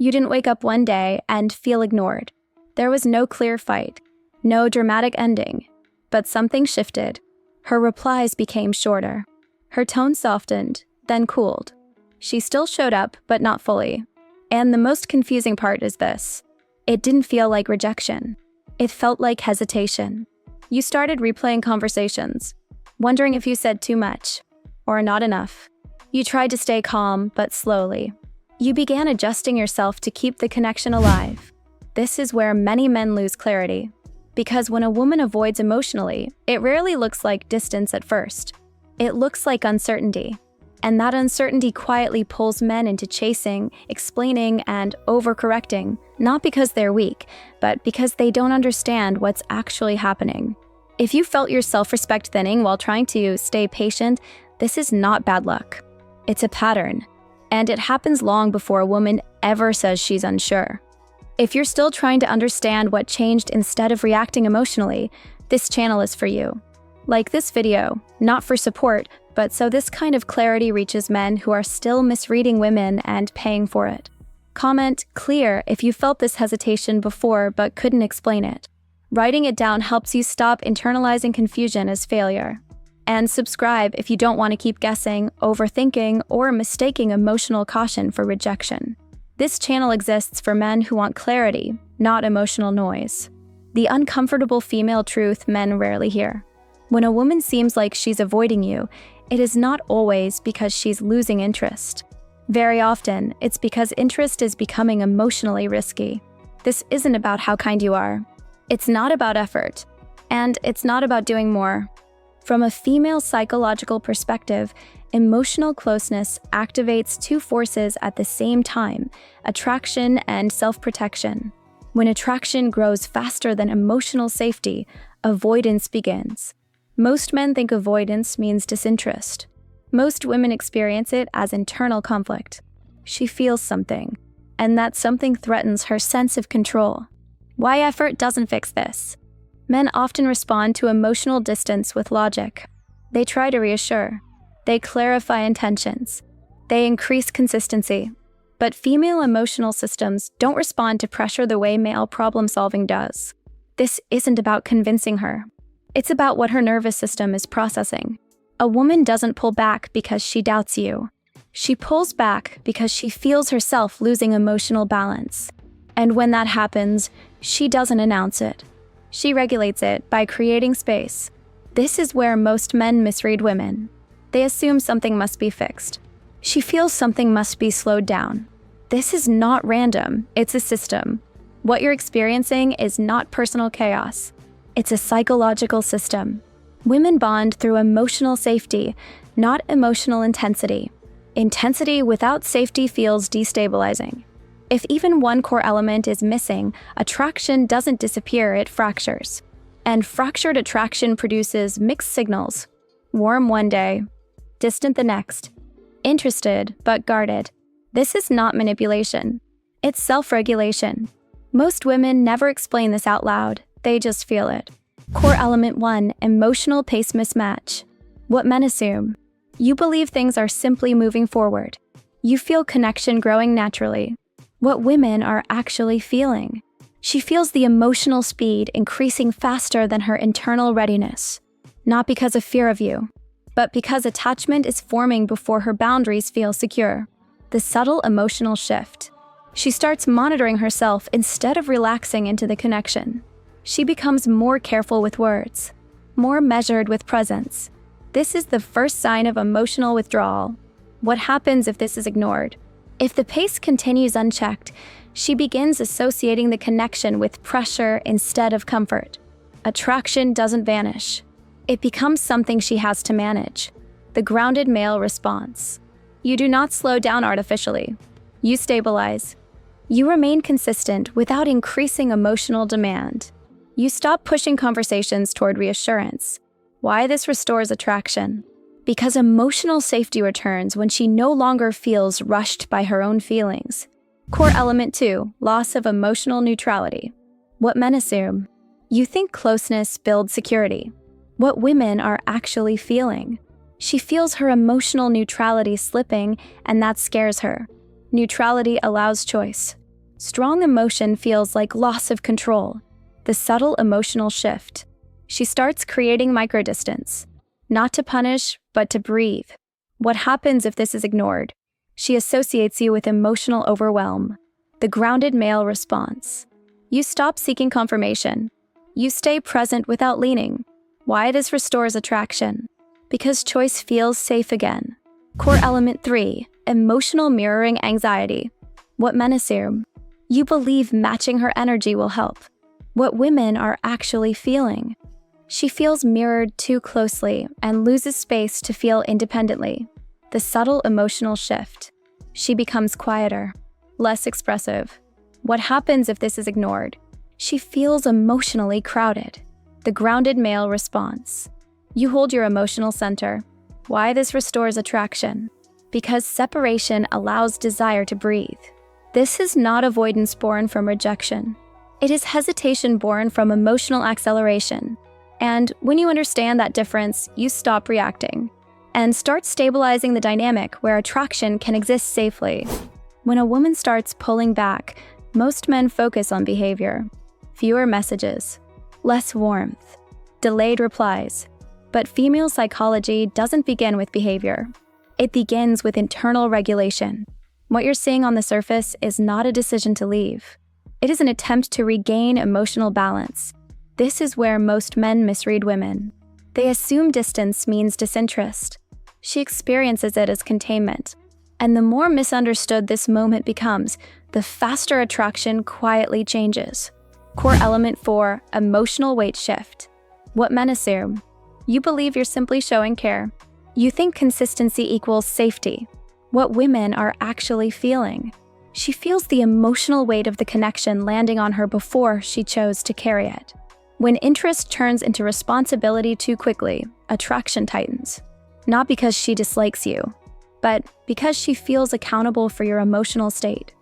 You didn't wake up one day and feel ignored. There was no clear fight, no dramatic ending, but something shifted. Her replies became shorter. Her tone softened, then cooled. She still showed up, but not fully. And the most confusing part is this. It didn't feel like rejection. It felt like hesitation. You started replaying conversations, wondering if you said too much or not enough. You tried to stay calm, but slowly. You began adjusting yourself to keep the connection alive. This is where many men lose clarity. Because when a woman avoids emotionally, it rarely looks like distance at first. It looks like uncertainty. And that uncertainty quietly pulls men into chasing, explaining, and overcorrecting, not because they're weak, but because they don't understand what's actually happening. If you felt your self-respect thinning while trying to stay patient, this is not bad luck. It's a pattern, and it happens long before a woman ever says she's unsure. If you're still trying to understand what changed instead of reacting emotionally, this channel is for you. Like this video, not for support, but so this kind of clarity reaches men who are still misreading women and paying for it. Comment "clear" if you felt this hesitation before but couldn't explain it. Writing it down helps you stop internalizing confusion as failure. And subscribe if you don't want to keep guessing, overthinking, or mistaking emotional caution for rejection. This channel exists for men who want clarity, not emotional noise. The uncomfortable female truth men rarely hear. When a woman seems like she's avoiding you, it is not always because she's losing interest. Very often, it's because interest is becoming emotionally risky. This isn't about how kind you are. It's not about effort. And it's not about doing more. From a female psychological perspective, emotional closeness activates two forces at the same time: attraction and self-protection. When attraction grows faster than emotional safety, avoidance begins. Most men think avoidance means disinterest. Most women experience it as internal conflict. She feels something, and that something threatens her sense of control. Why effort doesn't fix this? Men often respond to emotional distance with logic. They try to reassure. They clarify intentions. They increase consistency. But female emotional systems don't respond to pressure the way male problem-solving does. This isn't about convincing her. It's about what her nervous system is processing. A woman doesn't pull back because she doubts you. She pulls back because she feels herself losing emotional balance. And when that happens, she doesn't announce it. She regulates it by creating space. This is where most men misread women. They assume something must be fixed. She feels something must be slowed down. This is not random, it's a system. What you're experiencing is not personal chaos. It's a psychological system. Women bond through emotional safety, not emotional intensity. Intensity without safety feels destabilizing. If even one core element is missing, attraction doesn't disappear, it fractures. And fractured attraction produces mixed signals. Warm one day, distant the next. Interested, but guarded. This is not manipulation. It's self-regulation. Most women never explain this out loud. They just feel it. Core element 1, emotional pace mismatch. What men assume. You believe things are simply moving forward. You feel connection growing naturally. What women are actually feeling. She feels the emotional speed increasing faster than her internal readiness. Not because of fear of you, but because attachment is forming before her boundaries feel secure. The subtle emotional shift. She starts monitoring herself instead of relaxing into the connection. She becomes more careful with words, more measured with presence. This is the first sign of emotional withdrawal. What happens if this is ignored? If the pace continues unchecked, she begins associating the connection with pressure instead of comfort. Attraction doesn't vanish. It becomes something she has to manage. The grounded male response. You do not slow down artificially. You stabilize. You remain consistent without increasing emotional demand. You stop pushing conversations toward reassurance. Why this restores attraction? Because emotional safety returns when she no longer feels rushed by her own feelings. Core element 2, loss of emotional neutrality. What men assume. You think closeness builds security. What women are actually feeling. She feels her emotional neutrality slipping, and that scares her. Neutrality allows choice. Strong emotion feels like loss of control. The subtle emotional shift. She starts creating microdistance. Not to punish, but to breathe. What happens if this is ignored? She associates you with emotional overwhelm. The grounded male response. You stop seeking confirmation. You stay present without leaning. Why this restores attraction? Because choice feels safe again. Core element 3, emotional mirroring anxiety. What men assume. You believe matching her energy will help. What women are actually feeling. She feels mirrored too closely and loses space to feel independently. The subtle emotional shift. She becomes quieter, less expressive. What happens if this is ignored? She feels emotionally crowded. The grounded male response. You hold your emotional center. Why this restores attraction? Because separation allows desire to breathe. This is not avoidance born from rejection. It is hesitation born from emotional acceleration. And when you understand that difference, you stop reacting and start stabilizing the dynamic where attraction can exist safely. When a woman starts pulling back, most men focus on behavior. Fewer messages, less warmth, delayed replies. But female psychology doesn't begin with behavior. It begins with internal regulation. What you're seeing on the surface is not a decision to leave. It is an attempt to regain emotional balance. This is where most men misread women. They assume distance means disinterest. She experiences it as containment. And the more misunderstood this moment becomes, the faster attraction quietly changes. Core element 4, emotional weight shift. What men assume. You believe you're simply showing care. You think consistency equals safety. What women are actually feeling. She feels the emotional weight of the connection landing on her before she chose to carry it. When interest turns into responsibility too quickly, attraction tightens. Not because she dislikes you, but because she feels accountable for your emotional state.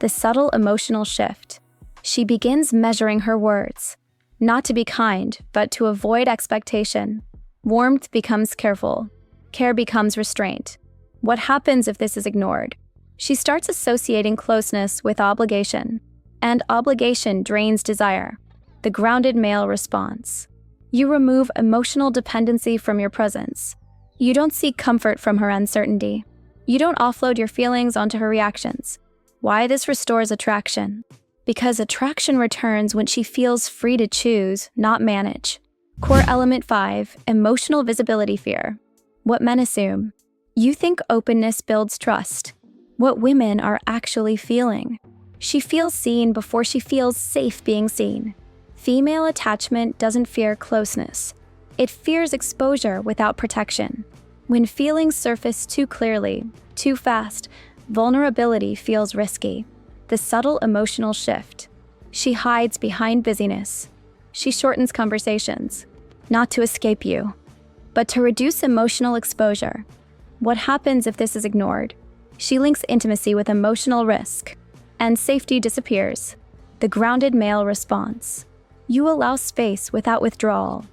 The subtle emotional shift. She begins measuring her words. Not to be kind, but to avoid expectation. Warmth becomes careful. Care becomes restraint. What happens if this is ignored? She starts associating closeness with obligation, and obligation drains desire. The grounded male response. You remove emotional dependency from your presence. You don't seek comfort from her uncertainty. You don't offload your feelings onto her reactions. Why this restores attraction? Because attraction returns when she feels free to choose, not manage. Core element 5, emotional visibility fear. What men assume. You think openness builds trust. What women are actually feeling. She feels seen before she feels safe being seen. Female attachment doesn't fear closeness. It fears exposure without protection. When feelings surface too clearly, too fast, vulnerability feels risky. The subtle emotional shift. She hides behind busyness. She shortens conversations, not to escape you, but to reduce emotional exposure. What happens if this is ignored? She links intimacy with emotional risk, and safety disappears. The grounded male response. You allow space without withdrawal.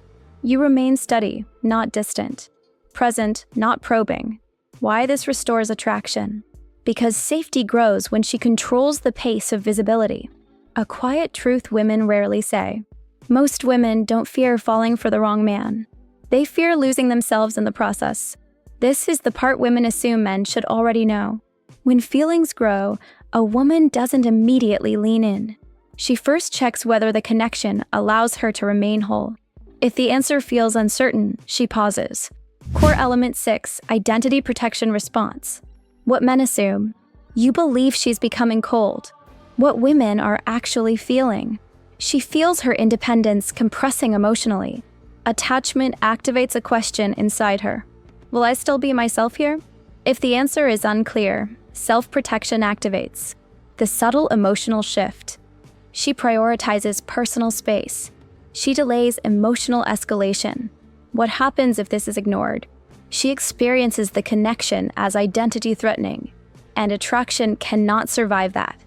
You remain steady, not distant. Present, not probing. Why this restores attraction? Because safety grows when she controls the pace of visibility. A quiet truth women rarely say. Most women don't fear falling for the wrong man. They fear losing themselves in the process. This is the part women assume men should already know. When feelings grow, a woman doesn't immediately lean in. She first checks whether the connection allows her to remain whole. If the answer feels uncertain, she pauses. Core element 6, identity protection response. What men assume. You believe she's becoming cold. What women are actually feeling. She feels her independence compressing emotionally. Attachment activates a question inside her. Will I still be myself here? If the answer is unclear, self-protection activates. The subtle emotional shift. She prioritizes personal space. She delays emotional escalation. What happens if this is ignored? She experiences the connection as identity-threatening, and attraction cannot survive that.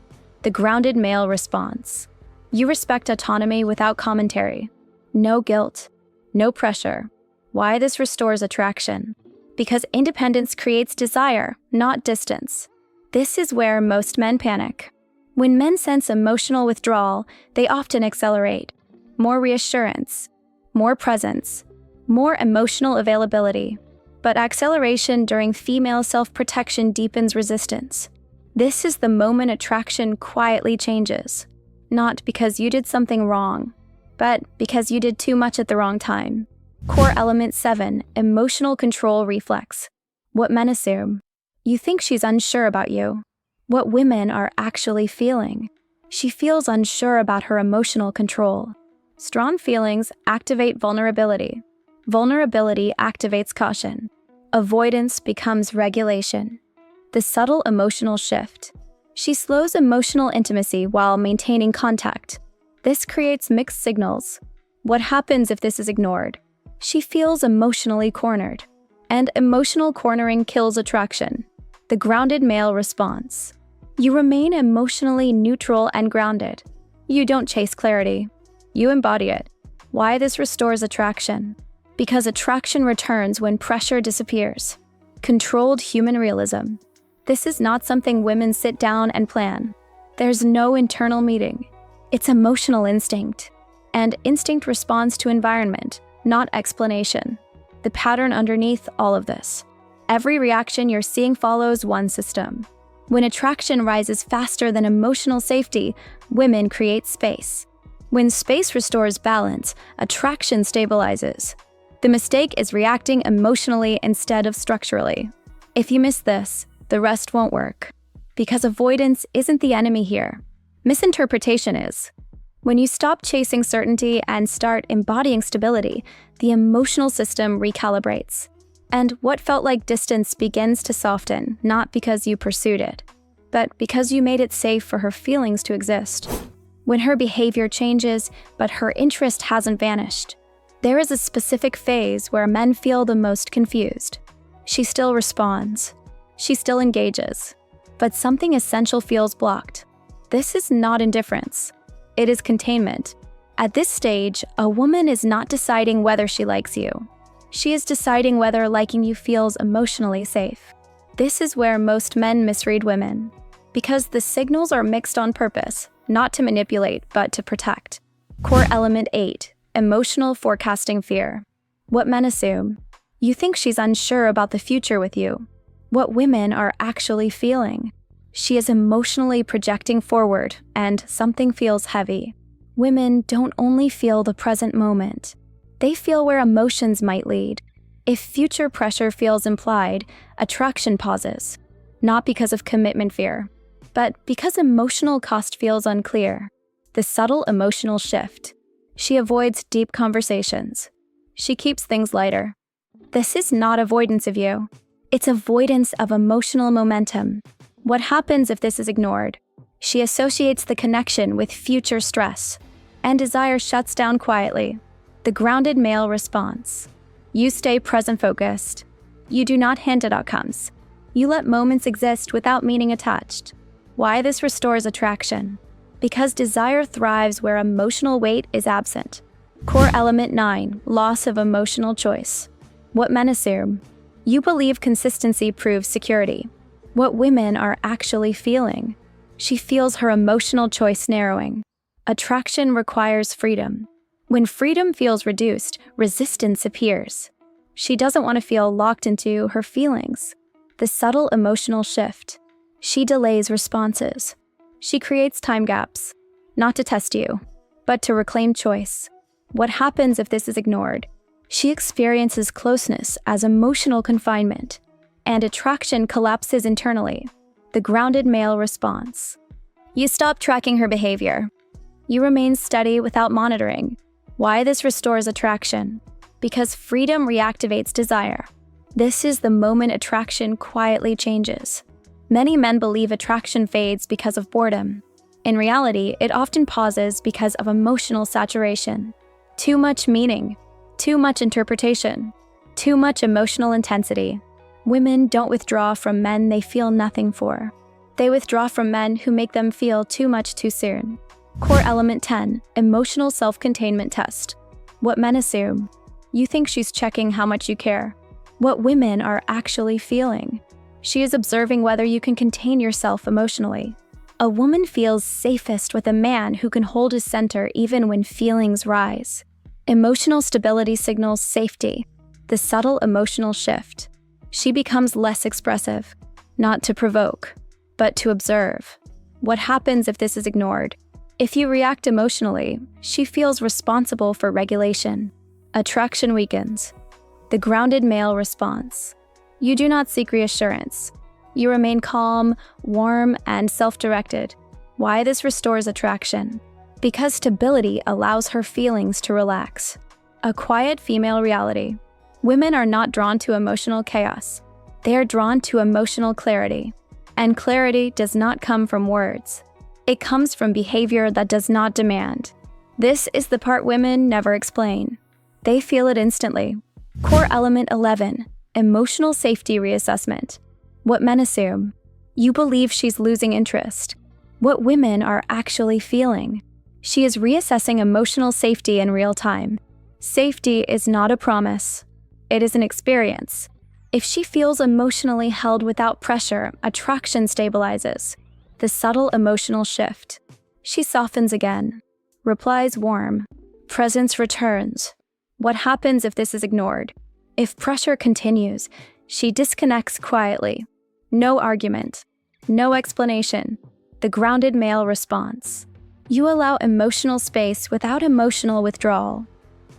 The grounded male response. You respect autonomy without commentary. No guilt, no pressure. Why this restores attraction? Because independence creates desire, not distance. This is where most men panic. When men sense emotional withdrawal, they often accelerate. More reassurance, more presence, more emotional availability. But acceleration during female self-protection deepens resistance. This is the moment attraction quietly changes. Not because you did something wrong, but because you did too much at the wrong time. Core element 7, emotional control reflex. What men assume. You think she's unsure about you. What women are actually feeling. She feels unsure about her emotional control. Strong feelings activate vulnerability. Vulnerability activates caution. Avoidance becomes regulation. The subtle emotional shift. She slows emotional intimacy while maintaining contact. This creates mixed signals. What happens if this is ignored? She feels emotionally cornered. And emotional cornering kills attraction. The grounded male response. You remain emotionally neutral and grounded. You don't chase clarity. You embody it. Why this restores attraction? Because attraction returns when pressure disappears. Controlled human realism. This is not something women sit down and plan. There's no internal meeting. It's emotional instinct. And instinct responds to environment, not explanation. The pattern underneath all of this. Every reaction you're seeing follows one system. When attraction rises faster than emotional safety, women create space. When space restores balance, attraction stabilizes. The mistake is reacting emotionally instead of structurally. If you miss this, the rest won't work. Because avoidance isn't the enemy here. Misinterpretation is. When you stop chasing certainty and start embodying stability, the emotional system recalibrates. And what felt like distance begins to soften, not because you pursued it, but because you made it safe for her feelings to exist. When her behavior changes, but her interest hasn't vanished, there is a specific phase where men feel the most confused. She still responds. She still engages. But something essential feels blocked. This is not indifference. It is containment. At this stage, a woman is not deciding whether she likes you. She is deciding whether liking you feels emotionally safe. This is where most men misread women. Because the signals are mixed on purpose, not to manipulate, but to protect. Core element 8, emotional forecasting fear. What men assume. You think she's unsure about the future with you. What women are actually feeling. She is emotionally projecting forward, and something feels heavy. Women don't only feel the present moment. They feel where emotions might lead. If future pressure feels implied, attraction pauses. Not because of commitment fear, but because emotional cost feels unclear. The subtle emotional shift. She avoids deep conversations. She keeps things lighter. This is not avoidance of you. It's avoidance of emotional momentum. What happens if this is ignored? She associates the connection with future stress, and desire shuts down quietly. The grounded male response. You stay present-focused. You do not hint at outcomes. You let moments exist without meaning attached. Why this restores attraction? Because desire thrives where emotional weight is absent. Core element 9, loss of emotional choice. What men assume. You believe consistency proves security. What women are actually feeling. She feels her emotional choice narrowing. Attraction requires freedom. When freedom feels reduced, resistance appears. She doesn't want to feel locked into her feelings. The subtle emotional shift. She delays responses. She creates time gaps, not to test you, but to reclaim choice. What happens if this is ignored? She experiences closeness as emotional confinement, and attraction collapses internally. The grounded male response. You stop tracking her behavior. You remain steady without monitoring. Why this restores attraction? Because freedom reactivates desire. This is the moment attraction quietly changes. Many men believe attraction fades because of boredom. In reality, it often pauses because of emotional saturation. Too much meaning, too much interpretation, too much emotional intensity. Women don't withdraw from men they feel nothing for. They withdraw from men who make them feel too much too soon. Core element 10, emotional self-containment test. What men assume. You think she's checking how much you care. What women are actually feeling. She is observing whether you can contain yourself emotionally. A woman feels safest with a man who can hold his center even when feelings rise. Emotional stability signals safety, the subtle emotional shift. She becomes less expressive, not to provoke, but to observe. What happens if this is ignored? If you react emotionally, she feels responsible for regulation. Attraction weakens. The grounded male response. You do not seek reassurance. You remain calm, warm, and self-directed. Why this restores attraction? Because stability allows her feelings to relax. A quiet female reality. Women are not drawn to emotional chaos. They are drawn to emotional clarity. And clarity does not come from words. It comes from behavior that does not demand. This is the part women never explain. They feel it instantly. Core element 11, emotional safety reassessment. What men assume. You believe she's losing interest. What women are actually feeling. She is reassessing emotional safety in real time. Safety is not a promise. It is an experience. If she feels emotionally held without pressure, attraction stabilizes. The subtle emotional shift. She softens again. Replies warm. Presence returns. What happens if this is ignored? If pressure continues, she disconnects quietly. No argument. No explanation. The grounded male response. You allow emotional space without emotional withdrawal.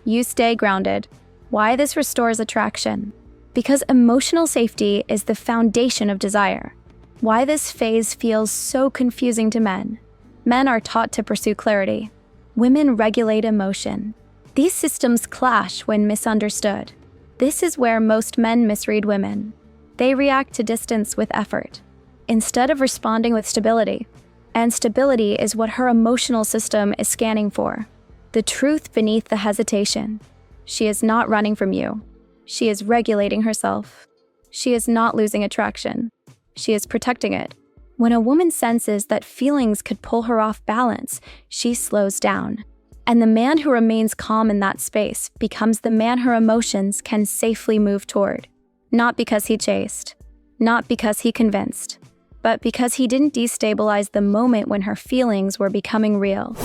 You stay grounded. Why this restores attraction? Because emotional safety is the foundation of desire. Why this phase feels so confusing to men. Men are taught to pursue clarity. Women regulate emotion. These systems clash when misunderstood. This is where most men misread women. They react to distance with effort, instead of responding with stability. And stability is what her emotional system is scanning for. The truth beneath the hesitation. She is not running from you. She is regulating herself. She is not losing attraction. She is protecting it. When a woman senses that feelings could pull her off balance, she slows down. And the man who remains calm in that space becomes the man her emotions can safely move toward. Not because he chased, not because he convinced, but because he didn't destabilize the moment when her feelings were becoming real.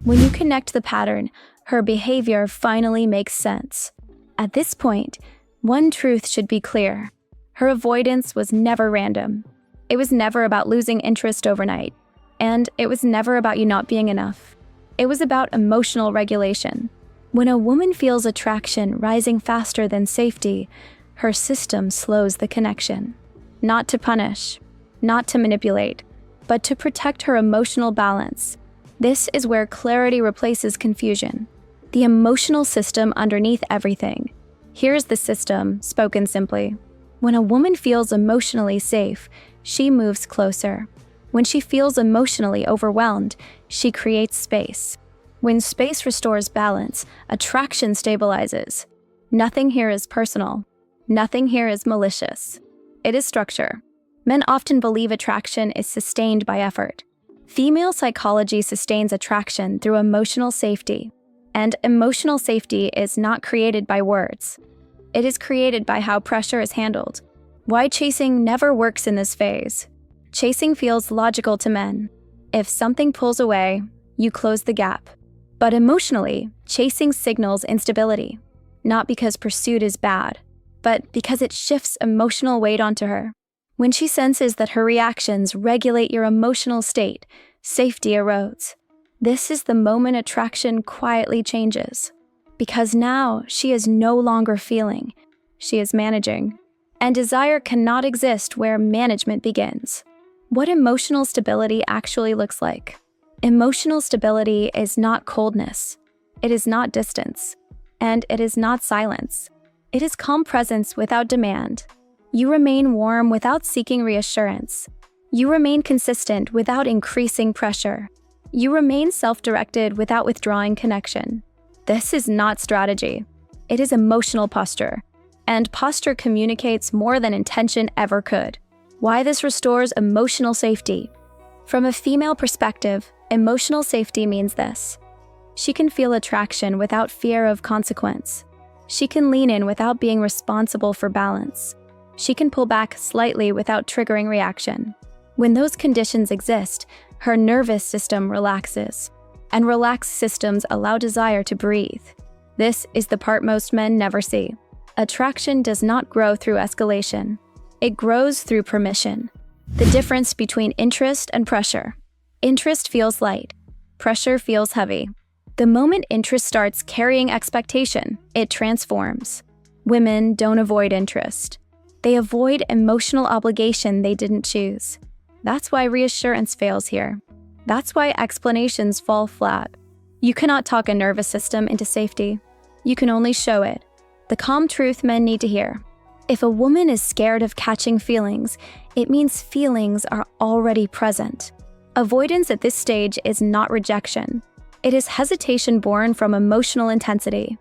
When you connect the pattern, her behavior finally makes sense. At this point, one truth should be clear. Her avoidance was never random. It was never about losing interest overnight. And it was never about you not being enough. It was about emotional regulation. When a woman feels attraction rising faster than safety, her system slows the connection. Not to punish, not to manipulate, but to protect her emotional balance. This is where clarity replaces confusion. The emotional system underneath everything. Here's the system, spoken simply. When a woman feels emotionally safe, she moves closer. When she feels emotionally overwhelmed, she creates space. When space restores balance, attraction stabilizes. Nothing here is personal. Nothing here is malicious. It is structure. Men often believe attraction is sustained by effort. Female psychology sustains attraction through emotional safety. And emotional safety is not created by words. It is created by how pressure is handled. Why chasing never works in this phase. Chasing feels logical to men. If something pulls away, you close the gap. But emotionally, chasing signals instability. Not because pursuit is bad, but because it shifts emotional weight onto her. When she senses that her reactions regulate your emotional state, safety erodes. This is the moment attraction quietly changes. Because now she is no longer feeling, she is managing. And desire cannot exist where management begins. What emotional stability actually looks like. Emotional stability is not coldness. It is not distance. And it is not silence. It is calm presence without demand. You remain warm without seeking reassurance. You remain consistent without increasing pressure. You remain self-directed without withdrawing connection. This is not strategy. It is emotional posture. And posture communicates more than intention ever could. Why this restores emotional safety? From a female perspective, emotional safety means this. She can feel attraction without fear of consequence. She can lean in without being responsible for balance. She can pull back slightly without triggering reaction. When those conditions exist, Her nervous system relaxes, and relaxed systems allow desire to breathe. This is the part most men never see. Attraction does not grow through escalation. It grows through permission. The difference between interest and pressure. Interest feels light. Pressure feels heavy. The moment interest starts carrying expectation, it transforms. Women don't avoid interest. They avoid emotional obligation they didn't choose. That's why reassurance fails here. That's why explanations fall flat. You cannot talk a nervous system into safety. You can only show it. The calm truth men need to hear. If a woman is scared of catching feelings, it means feelings are already present. Avoidance at this stage is not rejection. It is hesitation born from emotional intensity.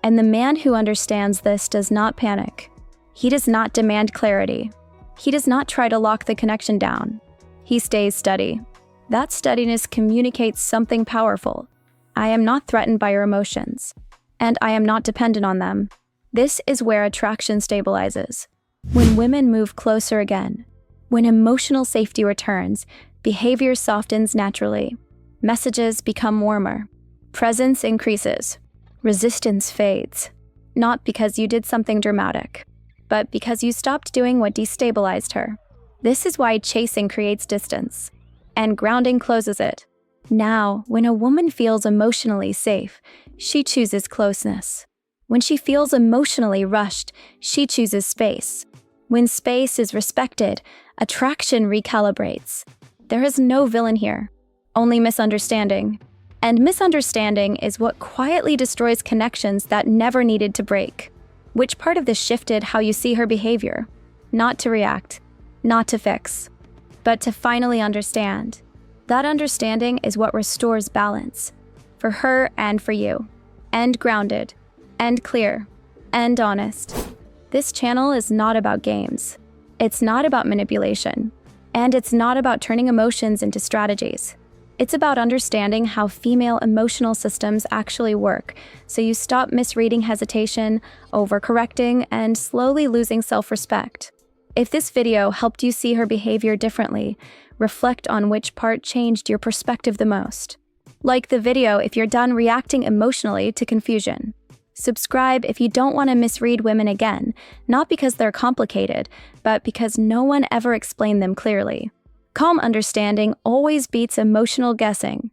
And the man who understands this does not panic. He does not demand clarity. He does not try to lock the connection down. He stays steady. That steadiness communicates something powerful. I am not threatened by your emotions, and I am not dependent on them. This is where attraction stabilizes. When women move closer again, when emotional safety returns, behavior softens naturally. Messages become warmer. Presence increases. Resistance fades. Not because you did something dramatic, but because you stopped doing what destabilized her. This is why chasing creates distance, and grounding closes it. Now, when a woman feels emotionally safe, she chooses closeness. When she feels emotionally rushed, she chooses space. When space is respected, attraction recalibrates. There is no villain here, only misunderstanding. And misunderstanding is what quietly destroys connections that never needed to break. Which part of this shifted how you see her behavior? Not to react, not to fix, but to finally understand. That understanding is what restores balance, for her and for you. And grounded, and clear, and honest. This channel is not about games. It's not about manipulation. And it's not about turning emotions into strategies. It's about understanding how female emotional systems actually work, so you stop misreading hesitation, overcorrecting, and slowly losing self-respect. If this video helped you see her behavior differently, reflect on which part changed your perspective the most. Like the video if you're done reacting emotionally to confusion. Subscribe if you don't want to misread women again, not because they're complicated, but because no one ever explained them clearly. Calm understanding always beats emotional guessing.